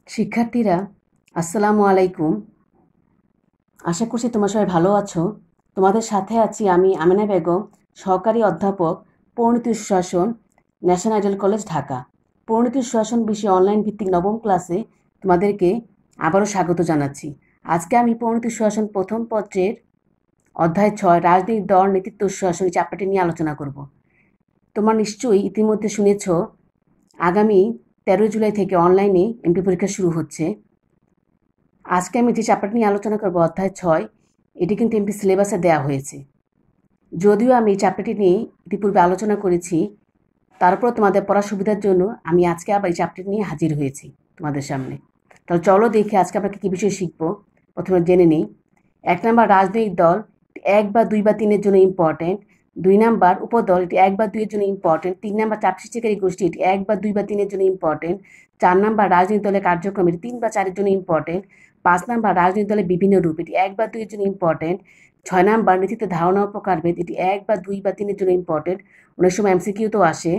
শিক্ষার্থীরা, আসসালামু আলাইকুম। আশা করছি তোমরা সবাই ভালো আছো। তোমাদের সাথে আছি আমি আমিনা বেগম, সহকারী অধ্যাপক, পরিণতি সুশাসন, ন্যাশনাল আইডিয়াল কলেজ, ঢাকা। পরিণতি সুশাসন বিষয়ে অনলাইন ভিত্তিক নবম ক্লাসে তোমাদেরকে আবারও স্বাগত জানাচ্ছি। আজকে আমি পরিণতি সুশাসন প্রথম পত্রের অধ্যায় 6 রাজনৈতিক দল নেতৃত্ব সুশাসন এই চ্যাপ্টারটি নিয়ে আলোচনা করব। তোমরা নিশ্চয়ই ইতিমধ্যে শুনেছ আগামী 13 জুলাই থেকে অনলাইনে এমপি পরীক্ষা শুরু হচ্ছে। আজকে আমি যে চ্যাপ্টারটি নিয়ে আলোচনা করব অধ্যায় 6, এটি কিন্তু এমপি সিলেবাসে দেওয়া হয়েছে। যদিও আমি এই চ্যাপ্টারটি নিয়ে ইতিপূর্বে আলোচনা করেছি, তারপর তোমাদের পড়ার সুবিধার জন্য আমি আজকে আবার এই চ্যাপ্টারটি নিয়ে হাজির হয়েছি তোমাদের সামনে। তাহলে চলো দেখি আজকে আমরা কী বিষয় শিখব। প্রথমে জেনে নিই। 1 নাম্বার রাজনৈতিক দল 1 বা 2 বা 3-এর জন্য ইম্পর্টেন্ট। 2 নাম্বার উপদল, এটি 1 বা 2-এর জন্য ইম্পর্টেন্ট। 3 নাম্বার চাপ সৃষ্টিকারী গোষ্ঠী, এটি 1 বা 2 বা 3-এর জন্য ইম্পর্টেন্ট। 4 নাম্বার রাজনৈতিক দলের কার্যক্রম, এটি 3 বা 4-এর জন্য ইম্পর্টেন্ট। 5 নাম্বার রাজনৈতিক দলের বিভিন্ন রূপ, এটি 1 বা 2-এর জন্য ইম্পর্টেন্ট। 6 নাম্বার নেতৃত্বের ধারণা ও প্রকারভেদ, এটি 1 বা 2 বা 3-এর জন্য ইম্পর্টেন্ট, অনেক সময় এমসিকিউতেও আসে।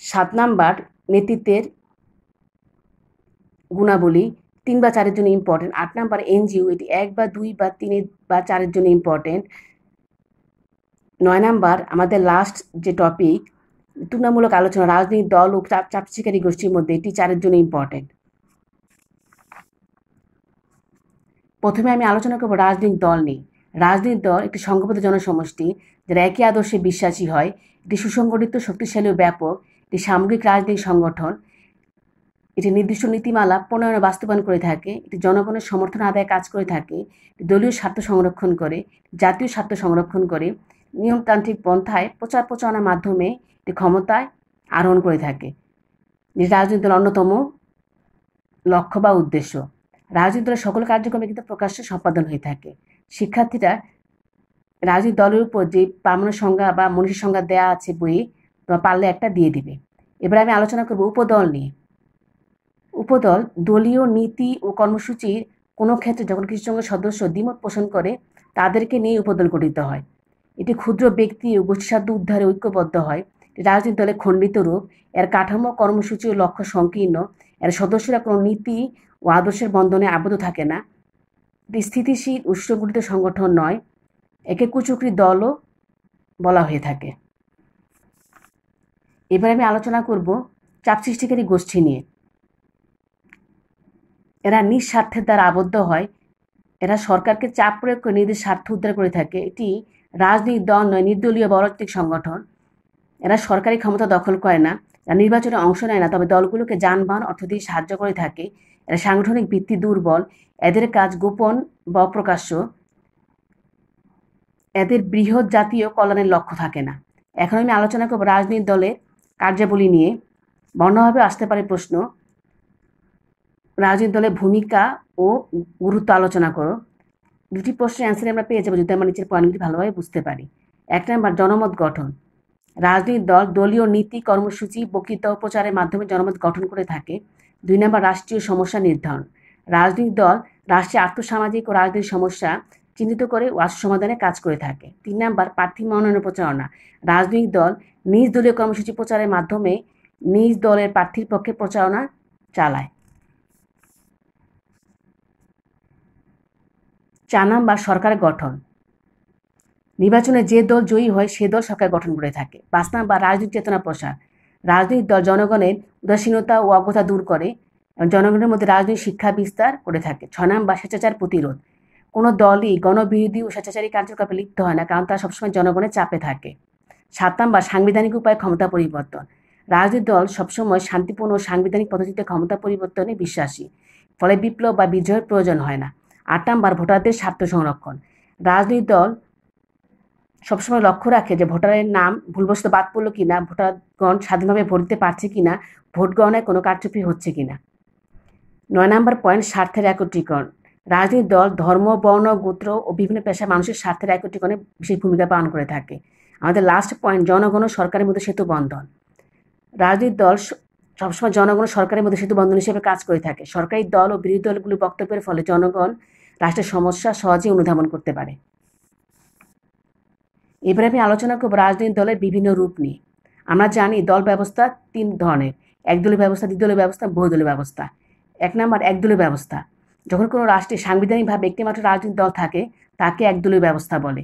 7 নাম্বার নেতৃত্বের গুণাবলী, 3 বা 4-এর জন্য ইম্পর্টেন্ট। 8 নাম্বার এনজিও, এটি 1 বা 2 বা 3 বা 4-এর জন্য ইম্পর্টেন্ট। 9 নাম্বার আমাদের লাস্ট যে টপিক, তুলনামূলক আলোচনা, রাজনৈতিক দল ও চাপ সৃষ্টিকারী গোষ্ঠীর মধ্যে, এটি 4-এর জন্য ইম্পর্টেন্ট। প্রথমে আমি আলোচনা করব রাজনৈতিক দল নিয়ে। রাজনৈতিক দল একটি সংঘবদ্ধ জনসমষ্টি যারা একই আদর্শে বিশ্বাসী হয়। এটি সুসংগঠিত, শক্তিশালী ও ব্যাপক। এটি সামগ্রিক রাজনৈতিক সংগঠন। এটি নির্দিষ্ট নীতিমালা প্রণয়ন ও বাস্তবায়ন করে থাকে। এটি জনগণের সমর্থন আদায়ে কাজ করে থাকে। এটি দলীয় স্বার্থ সংরক্ষণ করে, জাতীয় স্বার্থ সংরক্ষণ করে, নিয়মতান্ত্রিক পন্থায় প্রচার প্রচারণার মাধ্যমে এটি ক্ষমতায় আরোহণ করে থাকে। এটি রাজনৈতিক দলের অন্যতম লক্ষ্য বা উদ্দেশ্য। রাজনৈতিক দলের সকল কার্যক্রমে কিন্তু প্রকাশ্যে সম্পাদন হয়ে থাকে। শিক্ষার্থীরা, রাজনৈতিক দলের উপর যে পার্মানেন্ট সংজ্ঞা বা মনীষী সংজ্ঞা দেওয়া আছে বইয়ে, তোমরা পারলে একটা দিয়ে দিবে। এবার আমি আলোচনা করব উপদল নিয়ে। উপদল দলীয় নীতি ও কর্মসূচির কোনো ক্ষেত্রে যখন কিছু সংখ্যক সদস্য দ্বিমত পোষণ করে, তাদেরকে নিয়ে উপদল গঠিত হয়। এটি ক্ষুদ্র ব্যক্তি ও গোষ্ঠীস্বার্থ উদ্ধারে ঐক্যবদ্ধ হয়। রাজনৈতিক দলের খণ্ডিত রূপ। এর কাঠামো, কর্মসূচি ও লক্ষ্য সংকীর্ণ। এর সদস্যরা কোনো নীতি ও আদর্শের বন্ধনে আবদ্ধ থাকে না। এটি স্থিতিশীল ও সুসংগঠিত সংগঠন নয়। একে কুচক্রী দলও বলা হয়ে থাকে। এবার আমি আলোচনা করব চাপ সৃষ্টিকারী গোষ্ঠী নিয়ে। এরা নিজ স্বার্থের দ্বারা আবদ্ধ হয়। এরা সরকারকে চাপ প্রয়োগ করে নিজেদের স্বার্থ উদ্ধার করে থাকে। এটি রাজনৈতিক দল নয়, নির্দলীয় বা অরাজনৈতিক সংগঠন। এরা সরকারি ক্ষমতা দখল করে না, এরা নির্বাচনে অংশ নেয় না, তবে দলগুলোকে যানবাহন, অর্থ দিয়ে সাহায্য করে থাকে। এরা সাংগঠনিক ভিত্তি দুর্বল। এদের কাজ গোপন বা অপ্রকাশ্য। এদের বৃহৎ জাতীয় কল্যাণের লক্ষ্য থাকে না। এখন আমি আলোচনা করব রাজনৈতিক দলের কার্যাবলী নিয়ে। বর্ণভাবে আসতে পারে প্রশ্ন। রাজনৈতিক দলের ভূমিকা ও গুরুত্ব আলোচনা করো। দুটি প্রশ্নের অ্যান্সার আমরা পেয়ে যাবো যদি আমরা নিচের পয়েন্টগুলি ভালোভাবে বুঝতে পারি। 1 নাম্বার জনমত গঠন। রাজনৈতিক দল দলীয় নীতি, কর্মসূচি, বক্তৃতা ও প্রচারের মাধ্যমে জনমত গঠন করে থাকে। 2 নাম্বার রাষ্ট্রীয় সমস্যা নির্ধারণ। রাজনৈতিক দল রাষ্ট্রের আর্থসামাজিক ও রাজনৈতিক সমস্যা চিহ্নিত করে ও সমাধানে কাজ করে থাকে। 3 নাম্বার প্রার্থী মনোনয়নের প্রচারণা। রাজনৈতিক দল নিজ দলীয় কর্মসূচি প্রচারের মাধ্যমে নিজ দলের প্রার্থীর পক্ষে প্রচারণা চালায়। 4 নাম্বার সরকার গঠন। নির্বাচনে যে দল জয়ী হয় সে দল সরকার গঠন করে থাকে। 5 নাম্বার রাজনৈতিক চেতনা প্রসার। রাজনৈতিক দল জনগণের উদাসীনতা ও অজ্ঞতা দূর করে এবং জনগণের মধ্যে রাজনৈতিক শিক্ষা বিস্তার করে থাকে। 6 নাম্বার স্বেচ্ছাচার প্রতিরোধ। কোনো দলই গণবিরোধী ও স্বেচ্ছাচারী কার্যকলাপে লিপ্ত হয় না, কারণ তারা সবসময় জনগণের চাপে থাকে। 7 নাম্বার সাংবিধানিক উপায়ে ক্ষমতা পরিবর্তন। রাজনৈতিক দল সবসময় শান্তিপূর্ণ ও সাংবিধানিক পদ্ধতিতে ক্ষমতা পরিবর্তনে বিশ্বাসী, ফলে বিপ্লব বা বিদ্রোহের প্রয়োজন হয় না। 8 নাম্বার ভোটারদের স্বার্থ সংরক্ষণ। রাজনৈতিক দল সবসময় লক্ষ্য রাখে যে ভোটারের নাম ভুলবশত বাদ পড়ল কিনা, ভোটারগণ স্বাধীনভাবে ভোট দিতে পারছে কিনা, ভোট গণনায় কোনো কারচুপি হচ্ছে কিনা। 9 নাম্বার পয়েন্ট স্বার্থের একত্রীকরণ। রাজনৈতিক দল ধর্ম, বর্ণ, গোত্র ও বিভিন্ন পেশার মানুষের স্বার্থের একত্রীকরণে বিশেষ ভূমিকা পালন করে থাকে। আমাদের লাস্ট পয়েন্ট জনগণ ও সরকারের মধ্যে সেতু বন্ধন। রাজনৈতিক দল সবসময় জনগণ ও সরকারের মধ্যে সেতু বন্ধন হিসেবে কাজ করে থাকে। সরকারি দল ও বিরোধী দলগুলির বক্তব্যের ফলে জনগণ রাষ্ট্রের সমস্যা সহজেই অনুধাবন করতে পারে। এবারে আমি আলোচনা করব রাজনৈতিক দলের বিভিন্ন রূপ নিয়ে। আমরা জানি দল ব্যবস্থা 3 ধরনের: একদলীয় ব্যবস্থা, দ্বিদলীয় ব্যবস্থা, বহুদলীয় ব্যবস্থা। 1 নম্বর একদলীয় ব্যবস্থা। যখন কোনো রাষ্ট্রে সাংবিধানিকভাবে একটিমাত্র রাজনৈতিক দল থাকে তাকে একদলীয় ব্যবস্থা বলে।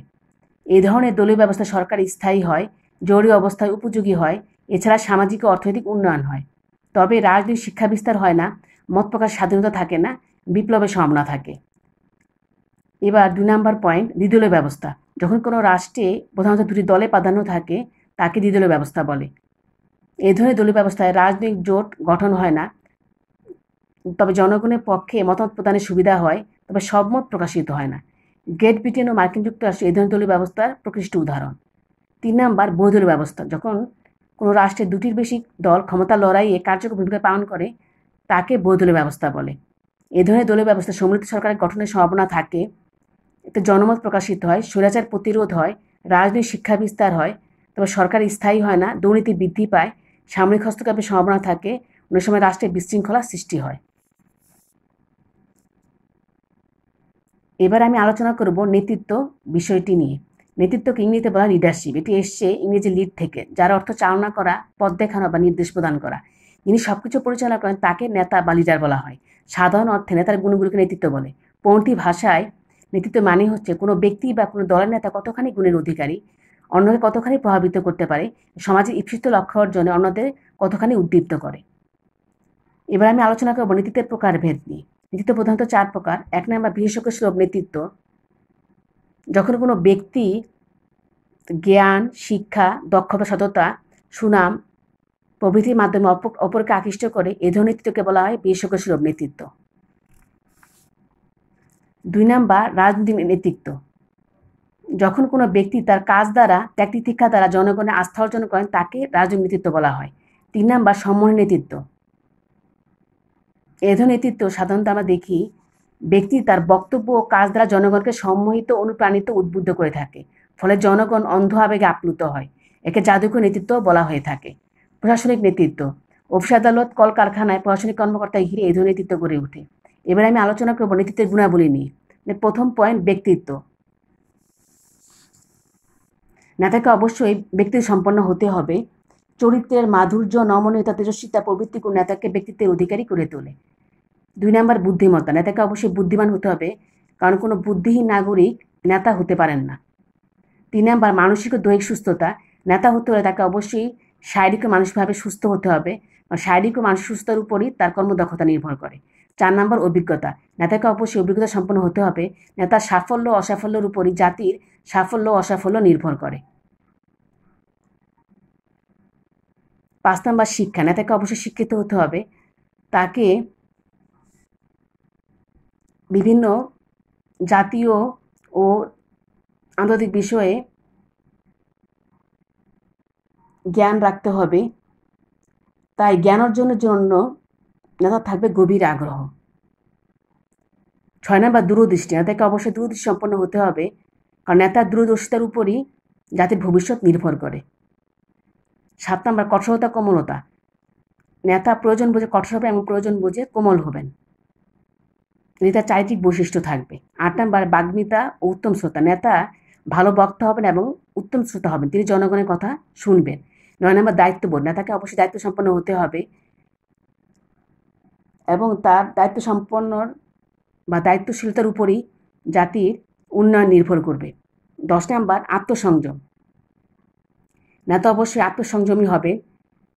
এই ধরনের দলীয় ব্যবস্থা সরকার স্থায়ী হয়, জরুরি অবস্থায় উপযোগী হয়, এছাড়া সামাজিক ও অর্থনৈতিক উন্নয়ন হয়। তবে রাজনৈতিক শিক্ষা বিস্তার হয় না, মত প্রকাশ স্বাধীনতা থাকে না, বিপ্লবের সম্ভাবনা থাকে। এবার 2 নম্বর পয়েন্ট, দ্বিদলীয় ব্যবস্থা। যখন কোনো রাষ্ট্রে প্রধানত দুটি দলে প্রাধান্য থাকে তাকে দ্বিদলীয় ব্যবস্থা বলে। এই ধরনের দলীয় ব্যবস্থায় রাজনৈতিক জোট গঠন হয় না, তবে জনগণের পক্ষে মতামত প্রদানের সুবিধা হয়, তবে সব মত প্রকাশিত হয় না। গ্রেট ব্রিটেন ও মার্কিন যুক্তরাষ্ট্র এই ধরনের দলীয় ব্যবস্থার প্রকৃষ্ট উদাহরণ। 3 নম্বর বহুদলীয় ব্যবস্থা। যখন কোনো রাষ্ট্রে দুটির বেশি দল ক্ষমতা লড়াইয়ে কার্যকর ভূমিকা পালন করে তাকে বহুদলীয় ব্যবস্থা বলে। এই ধরনের দলীয় ব্যবস্থা সম্মিলিত সরকারের গঠনের সম্ভাবনা থাকে, এতে জনমত প্রকাশিত হয়, স্বৈরাচার প্রতিরোধ হয়, রাজনৈতিক শিক্ষা বিস্তার হয়, তবে সরকার স্থায়ী হয় না, দুর্নীতি বৃদ্ধি পায়, সামরিক হস্তক্ষেপের সম্ভাবনা থাকে, অনেক সময় রাষ্ট্রে বিশৃঙ্খলা সৃষ্টি হয়। এবার আমি আলোচনা করব নেতৃত্ব বিষয়টি নিয়ে। নেতৃত্বকে ইংরেজিতে বলা হয় লিডারশিপ। এটি এসছে ইংরেজি লিড থেকে, যার অর্থ চালনা করা, পথ দেখানো বা নির্দেশ প্রদান করা। যিনি সবকিছু পরিচালনা করেন তাকে নেতা বা লিডার বলা হয়। সাধারণ অর্থে নেতার গুণগুলোকে নেতৃত্ব বলে। পণ্ডিত ভাষায় নেতৃত্ব মানে হচ্ছে কোনো ব্যক্তি বা কোনো দলের নেতা কতখানি গুণের অধিকারী, অন্যকে কতখানি প্রভাবিত করতে পারে, সমাজের ইপ্সিত লক্ষ্য অর্জনে অন্যদের কতখানি উদ্দীপ্ত করে। এবার আমি আলোচনা করব নেতৃত্বের প্রকারভেদ নিয়ে। নেতৃত্ব প্রধানত 4 প্রকার। 1 নম্বর বিশেষজ্ঞ সুলভ নেতৃত্ব। যখন কোনো ব্যক্তি জ্ঞান, শিক্ষা, দক্ষতা, সততা, সুনাম প্রভৃতির মাধ্যমে অপরকে আকৃষ্ট করে, এ ধরনের নেতৃত্বকে বলা হয় বিশেষজ্ঞ সুলভ নেতৃত্ব। 2 নম্বর রাজনৈতিক নেতৃত্ব। যখন কোনো ব্যক্তি তার কাজ দ্বারা, ত্যাগ-তিতিক্ষা দ্বারা জনগণের আস্থা অর্জন করেন তাকে রাজনৈতিক নেতৃত্ব বলা হয়। 3 নম্বর সম্মোহনী নেতৃত্ব। এ ধরনের নেতৃত্ব সাধারণত আমরা দেখি ব্যক্তি তার বক্তব্য ও কাজ দ্বারা জনগণকে সম্মোহিত, অনুপ্রাণিত, উদ্বুদ্ধ করে থাকে, ফলে জনগণ অন্ধ আবেগে আপ্লুত হয়। একে জাদুকর নেতৃত্ব বলা হয়ে থাকে। প্রশাসনিক নেতৃত্ব। অফিস আদালত, কলকারখানায় প্রশাসনিক কর্মকর্তা ঘিরে এই ধরনের নেতৃত্ব গড়ে ওঠে। এবার আমি আলোচনা করব নেতৃত্বের গুণাবলী নিয়ে। প্রথম পয়েন্ট, ব্যক্তিত্ব। নেতাকে অবশ্যই ব্যক্তিত্ব সম্পন্ন হতে হবে। চরিত্রের মাধুর্য, নমনীয়তা, তেজস্বিতা প্রভৃতি গুণ নেতাকে ব্যক্তিত্বের অধিকারী করে তোলে। 2 নম্বর বুদ্ধিমত্তা। নেতাকে অবশ্যই বুদ্ধিমান হতে হবে, কারণ কোনো বুদ্ধিহীন নাগরিক নেতা হতে পারেন না। 3 নম্বর মানসিক ও দৈহিক সুস্থতা। নেতা হতে হলে তাকে অবশ্যই শারীরিক ও মানসিকভাবে সুস্থ হতে হবে, কারণ শারীরিক ও মানসিক সুস্থতার উপরই তার কর্মদক্ষতা নির্ভর করে। 4 নম্বর অভিজ্ঞতা। নেতাকে অবশ্যই অভিজ্ঞতা সম্পন্ন হতে হবে। নেতার সাফল্য ও অসাফল্যের উপরই জাতির সাফল্য ও অসাফল্য নির্ভর করে। 5 নম্বর শিক্ষা। নেতাকে অবশ্যই শিক্ষিত হতে হবে। তাকে বিভিন্ন জাতীয় ও আন্তর্জাতিক বিষয়ে জ্ঞান রাখতে হবে। তাই জ্ঞান অর্জনের জন্য নেতার থাকবে গভীর আগ্রহ। 6 নম্বর দূরদৃষ্টি। নেতাকে অবশ্যই দূরদৃষ্টি সম্পন্ন হতে হবে, কারণ নেতার দূরদর্শিতার উপরই জাতির ভবিষ্যৎ নির্ভর করে। 7 নম্বর কঠোরতা, কোমলতা। নেতা প্রয়োজন বুঝে কঠোর হবে এবং প্রয়োজন বুঝে কোমল হবেন। নেতার চারিত্রিক বৈশিষ্ট্য থাকবে। 8 নম্বর বাগ্মিতা ও উত্তম শ্রোতা। নেতা ভালো বক্তা হবেন এবং উত্তম শ্রোতা হবেন, তিনি জনগণের কথা শুনবেন। 9 নম্বর দায়িত্ববোধ। নেতাকে অবশ্যই দায়িত্ব সম্পন্ন হতে হবে এবং তার দায়িত্ব সম্পন্নর বা দায়িত্বশীলতার উপরই জাতির উন্নয়ন নির্ভর করবে। 10 নম্বর আত্মসংযম। নেতা অবশ্যই আত্মসংযমী হবে,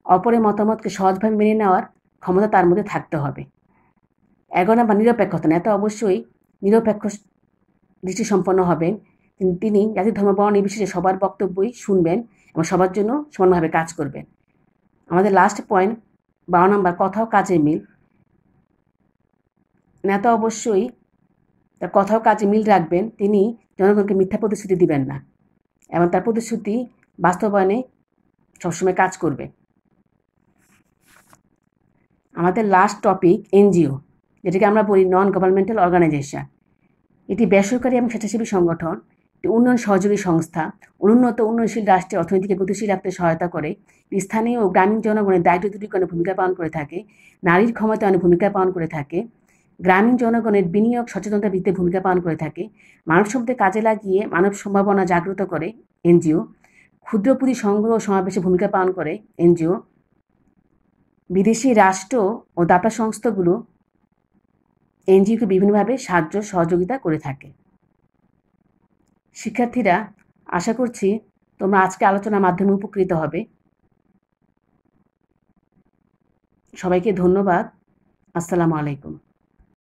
অপরের মতামতকে সহজভাবে মেনে নেওয়ার ক্ষমতা তার মধ্যে থাকতে হবে। 11 নম্বর নিরপেক্ষতা। নেতা অবশ্যই নিরপেক্ষ দৃষ্টি সম্পন্ন হবেন, তিনি জাতি, ধর্ম, বর্ণ নির্বিশেষে সবার বক্তব্যই শুনবেন এবং সবার জন্য সমানভাবে কাজ করবেন। আমাদের লাস্ট পয়েন্ট 12 নম্বর কথা ও কাজের মিল। নেতা অবশ্যই তার কথা ও কাজে মিল রাখবেন, তিনি জনগণকে মিথ্যা প্রতিশ্রুতি দিবেন না এবং তার প্রতিশ্রুতি বাস্তবায়নে সবসময় কাজ করবে। আমাদের লাস্ট টপিক এনজিও, যেটাকে আমরা বলি নন গভর্নমেন্টাল অর্গানাইজেশন। এটি বেসরকারি এবং স্বেচ্ছাসেবী সংগঠন, একটি উন্নয়ন সহযোগী সংস্থা, অনুন্নত উন্নয়নশীল রাষ্ট্রের অর্থনীতিকে গতিশীল রাখতে সহায়তা করে, স্থানীয় ও গ্রামীণ জনগণের দারিদ্র্য দূরীকরণে ভূমিকা পালন করে থাকে, নারীর ক্ষমতায়নে ভূমিকা পালন করে থাকে, গ্রামীণ জনগণের বিনিয়োগ সচেতনতা বৃদ্ধিতে ভূমিকা পালন করে থাকে, মানব সম্পদকে কাজে লাগিয়ে মানব সম্ভাবনা জাগ্রত করে এনজিও, ক্ষুদ্র পুঁজি সংগ্রহ ও সমাবেশে ভূমিকা পালন করে এনজিও, বিদেশি রাষ্ট্র ও দাতা সংস্থাগুলো এনজিওকে বিভিন্নভাবে সাহায্য সহযোগিতা করে থাকে। শিক্ষার্থীরা, আশা করছি তোমরা আজকে আলোচনার মাধ্যমে উপকৃত হবে। সবাইকে ধন্যবাদ। আসসালামু আলাইকুম।